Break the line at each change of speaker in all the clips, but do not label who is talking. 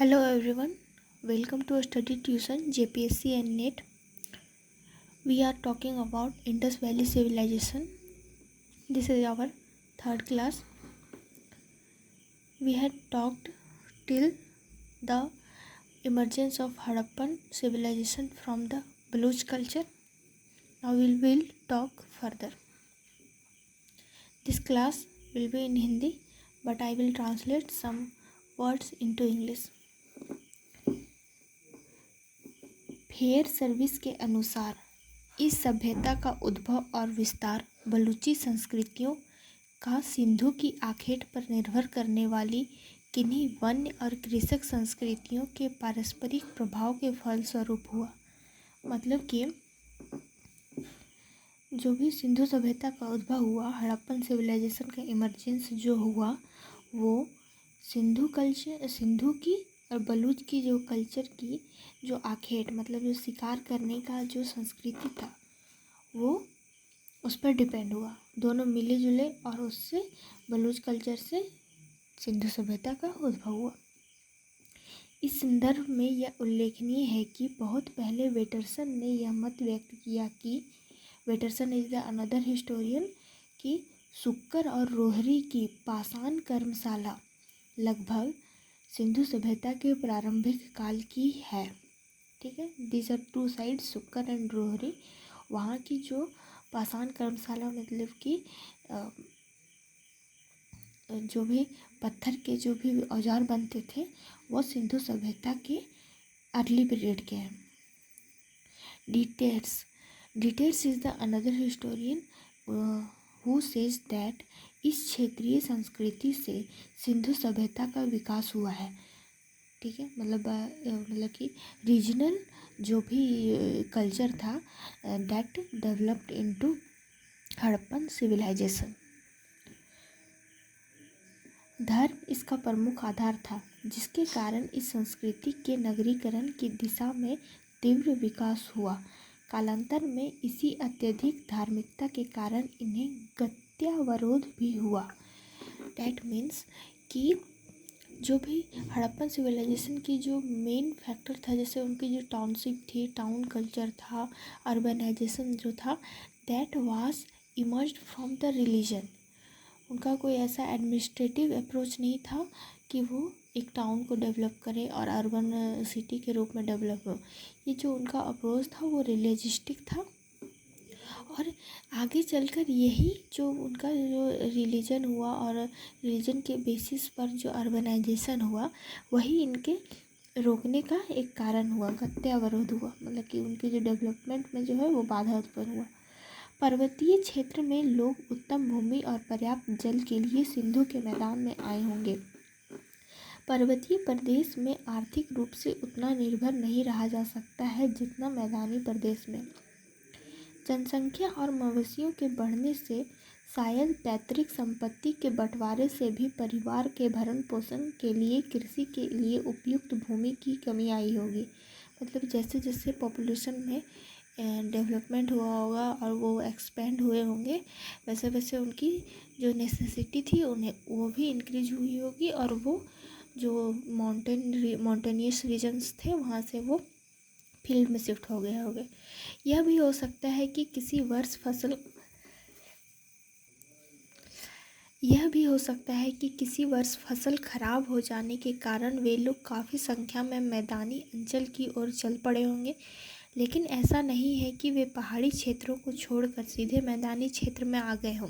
Hello everyone, welcome to a study tuition JPSC and NET. We are talking about Indus Valley Civilization. This is our third class. We had talked till the emergence of Harappan civilization from the Baluch culture. Now we will talk further. This class will be in Hindi, but I will translate some words into English. Fair service के अनुसार इस सभ्यता का उद्भव और विस्तार बलूची संस्कृतियों का सिंधु की आखेट पर निर्भर करने वाली किन्हीं वन्य और कृषक संस्कृतियों के पारस्परिक प्रभाव के फलस्वरूप हुआ। मतलब कि जो भी सिंधु सभ्यता का उद्भव हुआ, हड़प्पन सिविलाइजेशन का इमरजेंस जो हुआ, वो सिंधु की और बलूच की जो कल्चर की जो आखेट, मतलब जो शिकार करने का जो संस्कृति था, वो उस पर डिपेंड हुआ। दोनों मिले जुले और उससे बलूच कल्चर से सिंधु सभ्यता का उद्भव हुआ। इस संदर्भ में यह उल्लेखनीय है कि बहुत पहले वेटरसन ने यह मत व्यक्त किया कि वेटरसन इज द अनदर हिस्टोरियन कि सुक्कर और रोहरी की पाषाण कर्मशाला लगभग सिंधु सभ्यता के प्रारंभिक काल की है। ठीक है, this are two side, Sukkur and Rohri. वहाँ की जो पाषाण कर्मशाला मतलब कि जो भी पत्थर के जो भी औजार बनते थे वो सिंधु सभ्यता के अर्ली पीरियड के हैं। Details is the another historian who says that इस क्षेत्रीय संस्कृति से सिंधु सभ्यता का विकास हुआ है। ठीक है, मतलब कि रीजनल जो भी कल्चर था that developed into Harappan civilisation. धर्म इसका प्रमुख आधार था, जिसके कारण इस संस्कृति के नगरीकरण की दिशा में तीव्र विकास हुआ। कालांतर में इसी अत्यधिक धार्मिकता के कारण इन्हें गत्यावरोध भी हुआ। डैट मीन्स कि जो भी हड़प्पन सिविलाइजेशन की जो मेन फैक्टर था, जैसे उनकी जो टाउनशिप थी, टाउन कल्चर था, अर्बनाइजेशन जो था, that was emerged from the religion. उनका कोई ऐसा एडमिनिस्ट्रेटिव अप्रोच नहीं था कि वो एक टाउन को डेवलप करे और अर्बन सिटी के रूप में डेवलप हो। ये जो उनका अप्रोच था वो रिलीजिस्टिक था, और आगे चलकर यही जो उनका जो रिलीजन हुआ और रिलीजन के बेसिस पर जो अर्बनाइजेशन हुआ, वही इनके रोकने का एक कारण हुआ, गत्यावरोध हुआ। मतलब कि उनके जो डेवलपमेंट में जो है वो बाधा उत्पन्न हुआ। पर्वतीय क्षेत्र में लोग उत्तम भूमि और पर्याप्त जल के लिए सिंधु के मैदान में आए होंगे। पर्वतीय प्रदेश में आर्थिक रूप से उतना निर्भर नहीं रहा जा सकता है जितना मैदानी प्रदेश में। जनसंख्या और मवेशियों के बढ़ने से शायद पैतृक संपत्ति के बंटवारे से भी परिवार के भरण पोषण के लिए कृषि के लिए उपयुक्त भूमि की कमी आई होगी। मतलब जैसे जैसे पॉपुलेशन में डेवलपमेंट हुआ होगा और वो एक्सपेंड हुए होंगे, वैसे वैसे उनकी जो नेसेसिटी थी उन्हें वो भी इंक्रीज हुई होगी, और वो जो माउंटेनियस रीजन्स थे वहाँ से वो फील्ड में शिफ्ट हो गए होंगे। यह भी हो सकता है कि किसी वर्ष फसल खराब हो जाने के कारण वे लोग काफ़ी संख्या में मैदानी अंचल की ओर चल पड़े होंगे। लेकिन ऐसा नहीं है कि वे पहाड़ी क्षेत्रों को छोड़कर सीधे मैदानी क्षेत्र में आ गए हों।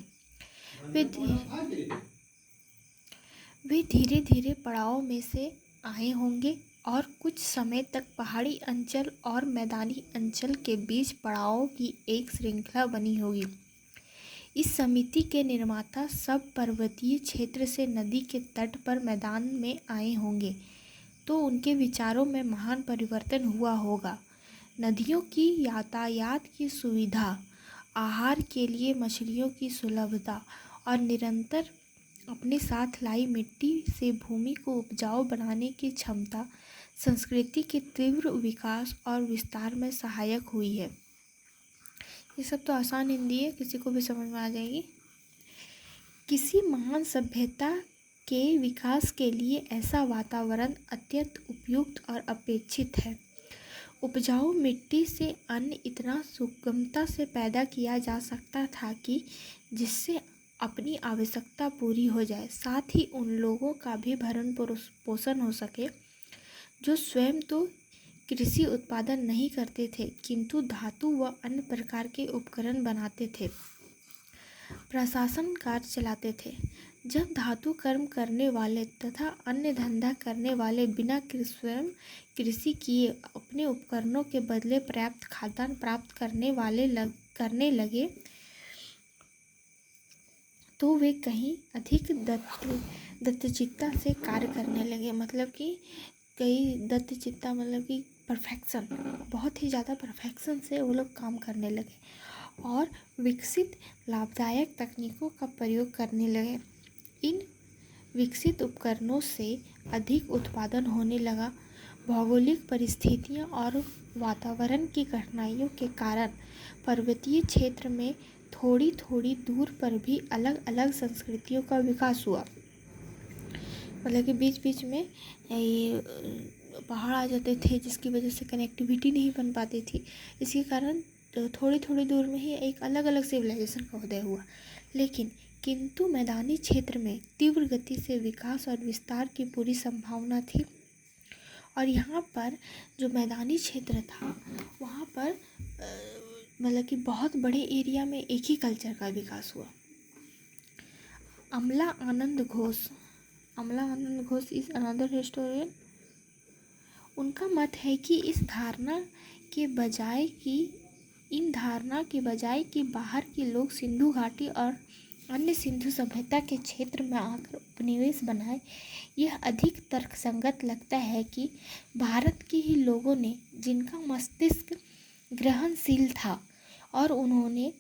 वे धीरे धीरे पड़ाव में से आए होंगे और कुछ समय तक पहाड़ी अंचल और मैदानी अंचल के बीच पड़ावों की एक श्रृंखला बनी होगी। इस समिति के निर्माता सब पर्वतीय क्षेत्र से नदी के तट पर मैदान में आए होंगे, तो उनके विचारों में महान परिवर्तन हुआ होगा। नदियों की यातायात की सुविधा, आहार के लिए मछलियों की सुलभता और निरंतर अपने साथ लाई मिट्टी से भूमि को उपजाऊ बनाने की क्षमता संस्कृति के तीव्र विकास और विस्तार में सहायक हुई है। ये सब तो आसान हिंदी है, किसी को भी समझ में आ जाएगी। किसी महान सभ्यता के विकास के लिए ऐसा वातावरण अत्यंत उपयुक्त और अपेक्षित है। उपजाऊ मिट्टी से अन्न इतना सुगमता से पैदा किया जा सकता था कि जिससे अपनी आवश्यकता पूरी हो जाए, साथ ही उन लोगों का भी भरण पोषण हो सके जो स्वयं तो कृषि उत्पादन नहीं करते थे किंतु धातु व अन्य प्रकार के उपकरण बनाते थे, प्रशासन कार्य चलाते थे। जब धातु कर्म करने वाले तथा अन्य धंधा करने वाले बिना स्वयं कृषि किए अपने उपकरणों के बदले पर्याप्त खाद्यान्न प्राप्त करने लगे तो वे कहीं अधिक दत्तचित्ता से कार्य करने लगे। मतलब कि कई दत्तचित्ता मतलब कि परफेक्शन, बहुत ही ज़्यादा परफेक्शन से वो लोग काम करने लगे और विकसित लाभदायक तकनीकों का प्रयोग करने लगे। इन विकसित उपकरणों से अधिक उत्पादन होने लगा। भौगोलिक परिस्थितियां और वातावरण की कठिनाइयों के कारण पर्वतीय क्षेत्र में थोड़ी थोड़ी दूर पर भी अलग अलग संस्कृतियों का विकास हुआ। मतलब कि बीच बीच में ये पहाड़ आ जाते थे जिसकी वजह से कनेक्टिविटी नहीं बन पाती थी। इसी कारण थोड़ी थोड़ी दूर में ही एक अलग अलग सिविलाइजेशन का उदय हुआ। लेकिन किंतु मैदानी क्षेत्र में तीव्र गति से विकास और विस्तार की पूरी संभावना थी। और यहाँ पर जो मैदानी क्षेत्र था वहाँ पर मतलब कि बहुत बड़े एरिया में एक ही कल्चर का विकास हुआ। अमला आनंद घोष इज अनदर हिस्टोरियन। उनका मत है कि इन धारणा के बजाय कि बाहर के लोग सिंधु घाटी और अन्य सिंधु सभ्यता के क्षेत्र में आकर उपनिवेश बनाए, यह अधिक तर्कसंगत लगता है कि भारत के ही लोगों ने, जिनका मस्तिष्क ग्रहणशील था और उन्होंने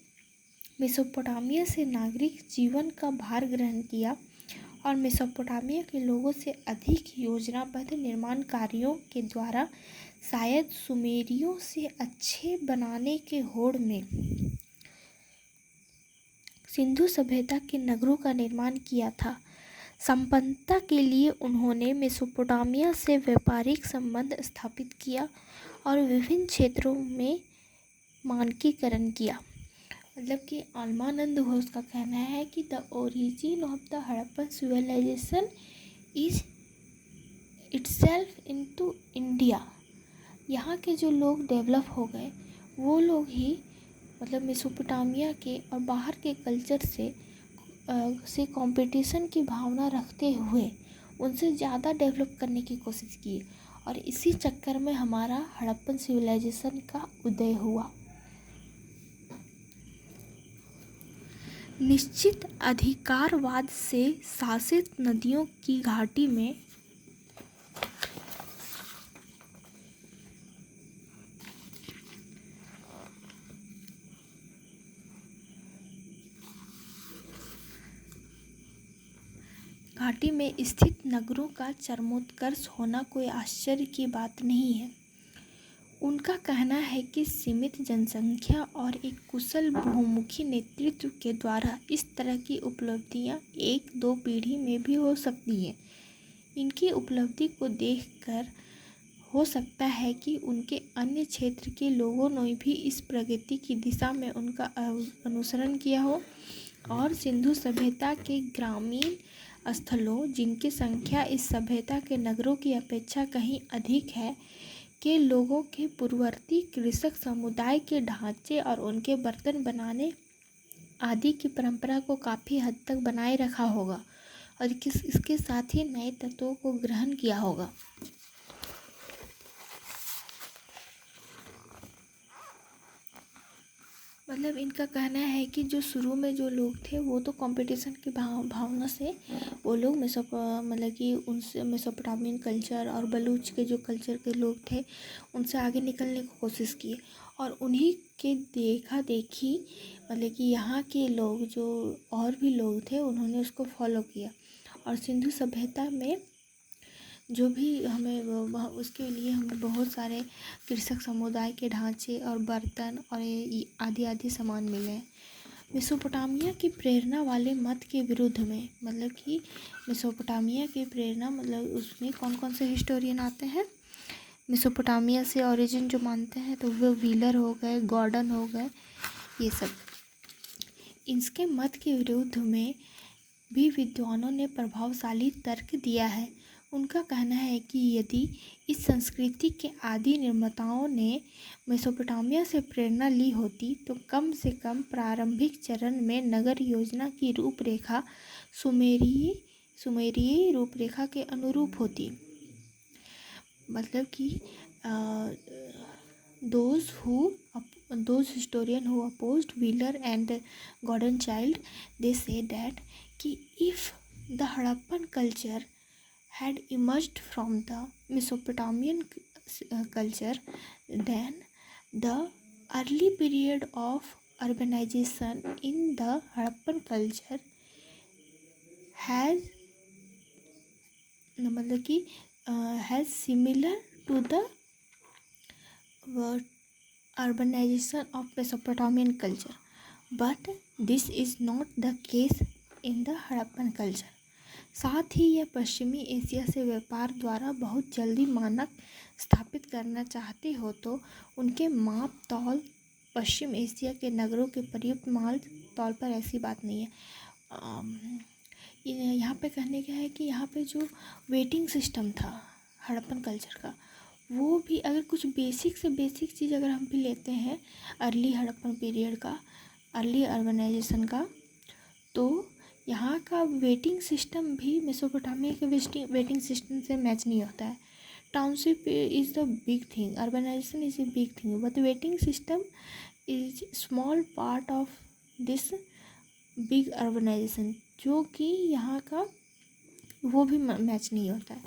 मेसोपोटामिया से नागरिक जीवन का भार ग्रहण किया और मेसोपोटामिया के लोगों से अधिक योजनाबद्ध निर्माण कार्यों के द्वारा शायद सुमेरियों से अच्छे बनाने के होड़ में सिंधु सभ्यता के नगरों का निर्माण किया था। संपन्नता के लिए उन्होंने मेसोपोटामिया से व्यापारिक संबंध स्थापित किया और विभिन्न क्षेत्रों में मानकीकरण किया। मतलब कि अल्मानंद घोष का कहना है कि the origin of the Harappan civilisation is itself into India. यहाँ के जो लोग डेवलप हो गए वो लोग ही मतलब मेसोपोटामिया के और बाहर के कल्चर से कंपटीशन की भावना रखते हुए उनसे ज़्यादा डेवलप करने की कोशिश की और इसी चक्कर में हमारा हड़प्पन सिविलाइजेशन का उदय हुआ। निश्चित अधिकारवाद से शासित नदियों की घाटी में स्थित नगरों का चरमोत्कर्ष होना कोई आश्चर्य की बात नहीं है। उनका कहना है कि सीमित जनसंख्या और एक कुशल बहुमुखी नेतृत्व के द्वारा इस तरह की उपलब्धियां एक दो पीढ़ी में भी हो सकती हैं। इनकी उपलब्धि को देखकर हो सकता है कि उनके अन्य क्षेत्र के लोगों ने भी इस प्रगति की दिशा में उनका अनुसरण किया हो और सिंधु सभ्यता के ग्रामीण स्थलों, जिनकी संख्या इस सभ्यता के नगरों की अपेक्षा कहीं अधिक है, के लोगों के पूर्ववर्ती कृषक समुदाय के ढांचे और उनके बर्तन बनाने आदि की परंपरा को काफ़ी हद तक बनाए रखा होगा और इसके साथ ही नए तत्वों को ग्रहण किया होगा। मतलब इनका कहना है कि जो शुरू में जो लोग थे वो तो कंपटीशन की भावना से वो लोग मतलब कि उनसे मेसोपोटामियन कल्चर और बलूच के जो कल्चर के लोग थे उनसे आगे निकलने की कोशिश की और उन्हीं के देखा देखी मतलब कि यहाँ के लोग जो और भी लोग थे उन्होंने उसको फॉलो किया और सिंधु सभ्यता में जो भी हमें उसके लिए हमें बहुत सारे कृषक समुदाय के ढांचे और बर्तन और आदि आदि सामान मिले। मेसोपोटामिया की प्रेरणा वाले मत के विरुद्ध में, मतलब कि मेसोपोटामिया की प्रेरणा मतलब उसमें कौन कौन से हिस्टोरियन आते हैं, मेसोपोटामिया से ओरिजिन जो मानते हैं, तो वो व्हीलर हो गए, गॉर्डन हो गए, ये सब। इसके मत के विरुद्ध में भी विद्वानों ने प्रभावशाली तर्क दिया है। उनका कहना है कि यदि इस संस्कृति के आदि निर्माताओं ने मेसोपोटामिया से प्रेरणा ली होती तो कम से कम प्रारंभिक चरण में नगर योजना की रूपरेखा सुमेरिय रूपरेखा के अनुरूप होती। मतलब कि those historian who opposed Wheeler and Gordon Child, they say that कि if the Harappan culture had emerged from the Mesopotamian culture, then the early period of urbanization in the Harappan culture has मतलब कि has similar to the urbanization of Mesopotamian culture, but this is not the case in the Harappan culture. साथ ही यह पश्चिमी Asia से व्यापार द्वारा बहुत जल्दी मानक स्थापित करना चाहते हो तो उनके माप तौल पश्चिम एशिया के नगरों के पर्याप्त माल तौल पर ऐसी बात नहीं है। यहाँ पे कहने का है कि यहाँ पे जो वेटिंग सिस्टम था हड़प्पन कल्चर का, वो भी अगर कुछ बेसिक से बेसिक चीज़ अगर हम भी लेते हैं अर्ली हड़प्पन पीरियड का, अर्ली अर्बनाइजेशन का, तो यहाँ का वेटिंग सिस्टम भी मेसोपोटामिया के वेटिंग सिस्टम से मैच नहीं होता है। Township is the big thing, urbanisation is a big thing, but weighting system is small part of this big urbanisation, जो कि यहाँ का वो भी मैच नहीं होता है।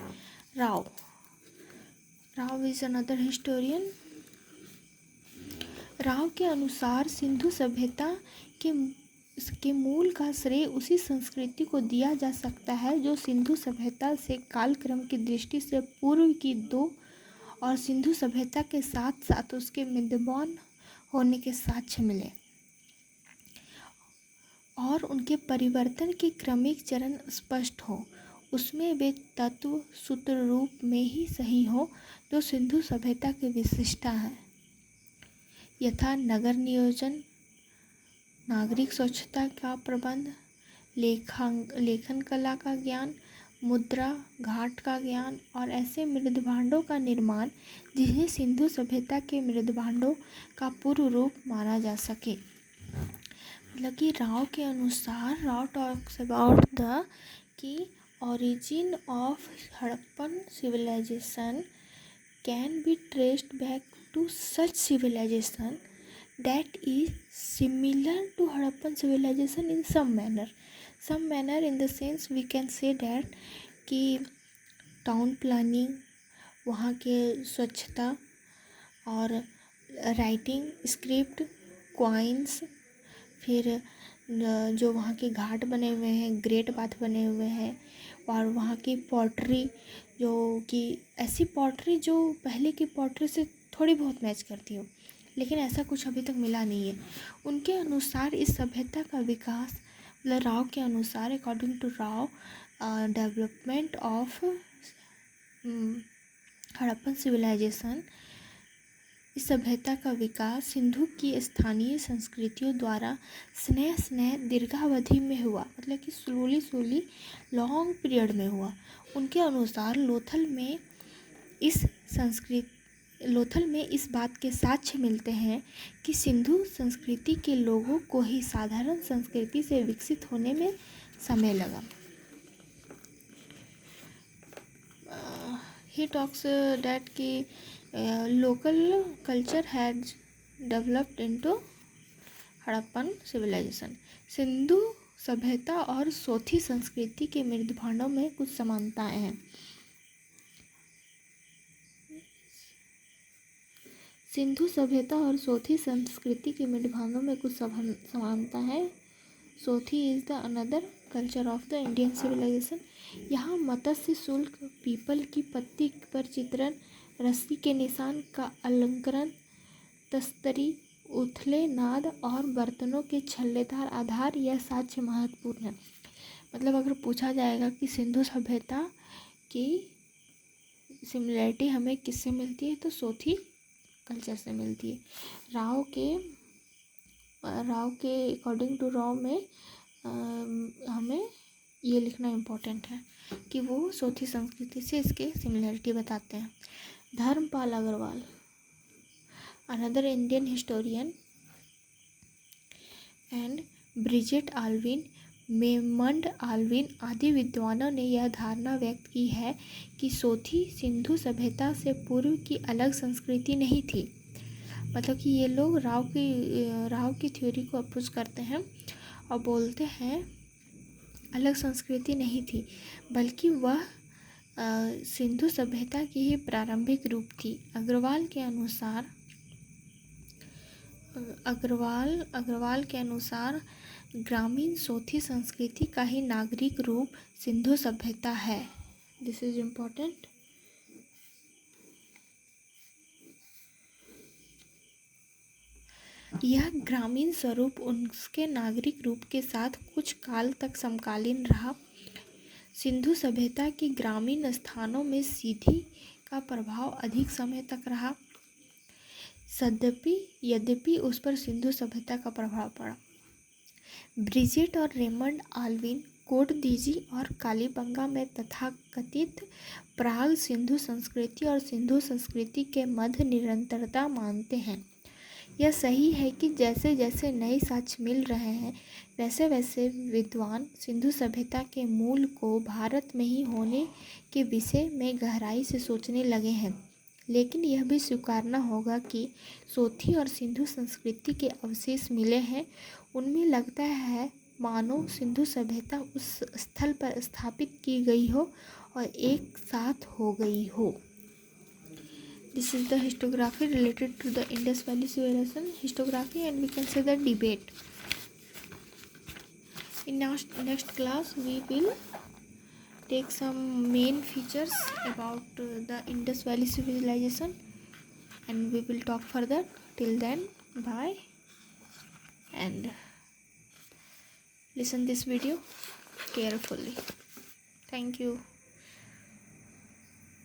Rao is another historian. Rao के अनुसार सिंधु सभ्यता के मूल का श्रेय उसी संस्कृति को दिया जा सकता है जो सिंधु सभ्यता से कालक्रम की दृष्टि से पूर्व की दो और सिंधु सभ्यता के साथ साथ उसके विद्यमान होने के साक्ष्य मिले और उनके परिवर्तन के क्रमिक चरण स्पष्ट हो। उसमें वे तत्व सूत्र रूप में ही सही हो जो सिंधु सभ्यता की विशिष्टता है, यथा नगर नियोजन, नागरिक स्वच्छता का प्रबंध, लेखन कला का ज्ञान, मुद्रा घाट का ज्ञान और ऐसे मृदभांडों का निर्माण जिन्हें सिंधु सभ्यता के मृदभांडों का पूर्व रूप माना जा सके। मतलब कि राव के अनुसार, राव टॉक्स अबाउट द कि origin of Harappan civilization can be traced back to such civilization that is similar to Harappan civilization in some manner in the sense we can say that कि टाउन प्लानिंग, वहाँ के स्वच्छता और writing script, coins, फिर जो वहाँ के घाट बने हुए हैं, ग्रेट बाथ बने हुए हैं, और वहाँ की पॉटरी जो कि ऐसी पॉटरी जो पहले की पॉटरी से थोड़ी बहुत मैच करती हो, लेकिन ऐसा कुछ अभी तक मिला नहीं है। उनके अनुसार इस सभ्यता का विकास, मतलब राव के अनुसार, according to Rao, development of Harappan civilisation, इस सभ्यता का विकास सिंधु की स्थानीय संस्कृतियों द्वारा स्नेह दीर्घावधि में हुआ, मतलब कि स्लोली लॉन्ग पीरियड में हुआ। उनके अनुसार लोथल में इस बात के साक्ष्य मिलते हैं कि सिंधु संस्कृति के लोगों को ही साधारण संस्कृति से विकसित होने में समय लगा। He talks that कि local culture had developed into Harappan civilization। Sindhu सभ्यता और सोथी संस्कृति के मृदभांडों में कुछ समानताएं हैं। सिंधु सभ्यता और सोथी संस्कृति के मृदभांडों में कुछ समानता है। Sothi is the another culture of the Indian civilisation. यहाँ मत्स्य शुल्क, पीपल की पत्ती पर चित्रण, रस्सी के निशान का अलंकरण, तस्तरी, उथले नाद और बर्तनों के छल्लेदार आधार यह साक्ष्य महत्वपूर्ण है। मतलब अगर पूछा जाएगा कि सिंधु सभ्यता की सिमिलरिटी हमें किससे मिलती है तो सोथी कल्चर से मिलती है। राव के अकॉर्डिंग टू राव में हमें ये लिखना इम्पोर्टेंट है कि वो सोथी संस्कृति से इसके सिमिलरिटी बताते हैं। Dharampal Agrawal, another Indian historian, and Bridget Alvin, Raymond Alvin आदि विद्वानों ने यह धारणा व्यक्त की है कि सोथी सिंधु सभ्यता से पूर्व की अलग संस्कृति नहीं थी। मतलब कि ये लोग राव की थ्योरी को अपोज करते हैं और बोलते हैं अलग संस्कृति नहीं थी, बल्कि वह सिंधु सभ्यता की ही प्रारंभिक रूप थी। अग्रवाल के अनुसार ग्रामीण सोथी संस्कृति का ही नागरिक रूप सिंधु सभ्यता है। This is important. यह ग्रामीण स्वरूप उसके नागरिक रूप के साथ कुछ काल तक समकालीन रहा। सिंधु सभ्यता की ग्रामीण स्थानों में सीधी का प्रभाव अधिक समय तक रहा, यद्यपि उस पर सिंधु सभ्यता का प्रभाव पड़ा। ब्रिजेट और रेमंड आल्विन कोटदीजी और कालीबंगा में तथाकथित प्राग सिंधु संस्कृति और सिंधु संस्कृति के मध्य निरंतरता मानते हैं। यह सही है कि जैसे जैसे नए साक्ष्य मिल रहे हैं वैसे वैसे विद्वान सिंधु सभ्यता के मूल को भारत में ही होने के विषय में गहराई से सोचने लगे हैं। लेकिन यह भी स्वीकारना होगा कि सोथी और सिंधु संस्कृति के अवशेष मिले हैं। उनमें लगता है मानो सिंधु सभ्यता उस स्थल पर स्थापित की गई हो और एक साथ हो गई हो। This is the historiography related to the Indus Valley Civilization historiography, and we can say the debate. In next class we will take some main features about the Indus Valley Civilization, and we will talk further. Till then, bye, and listen this video carefully. Thank you.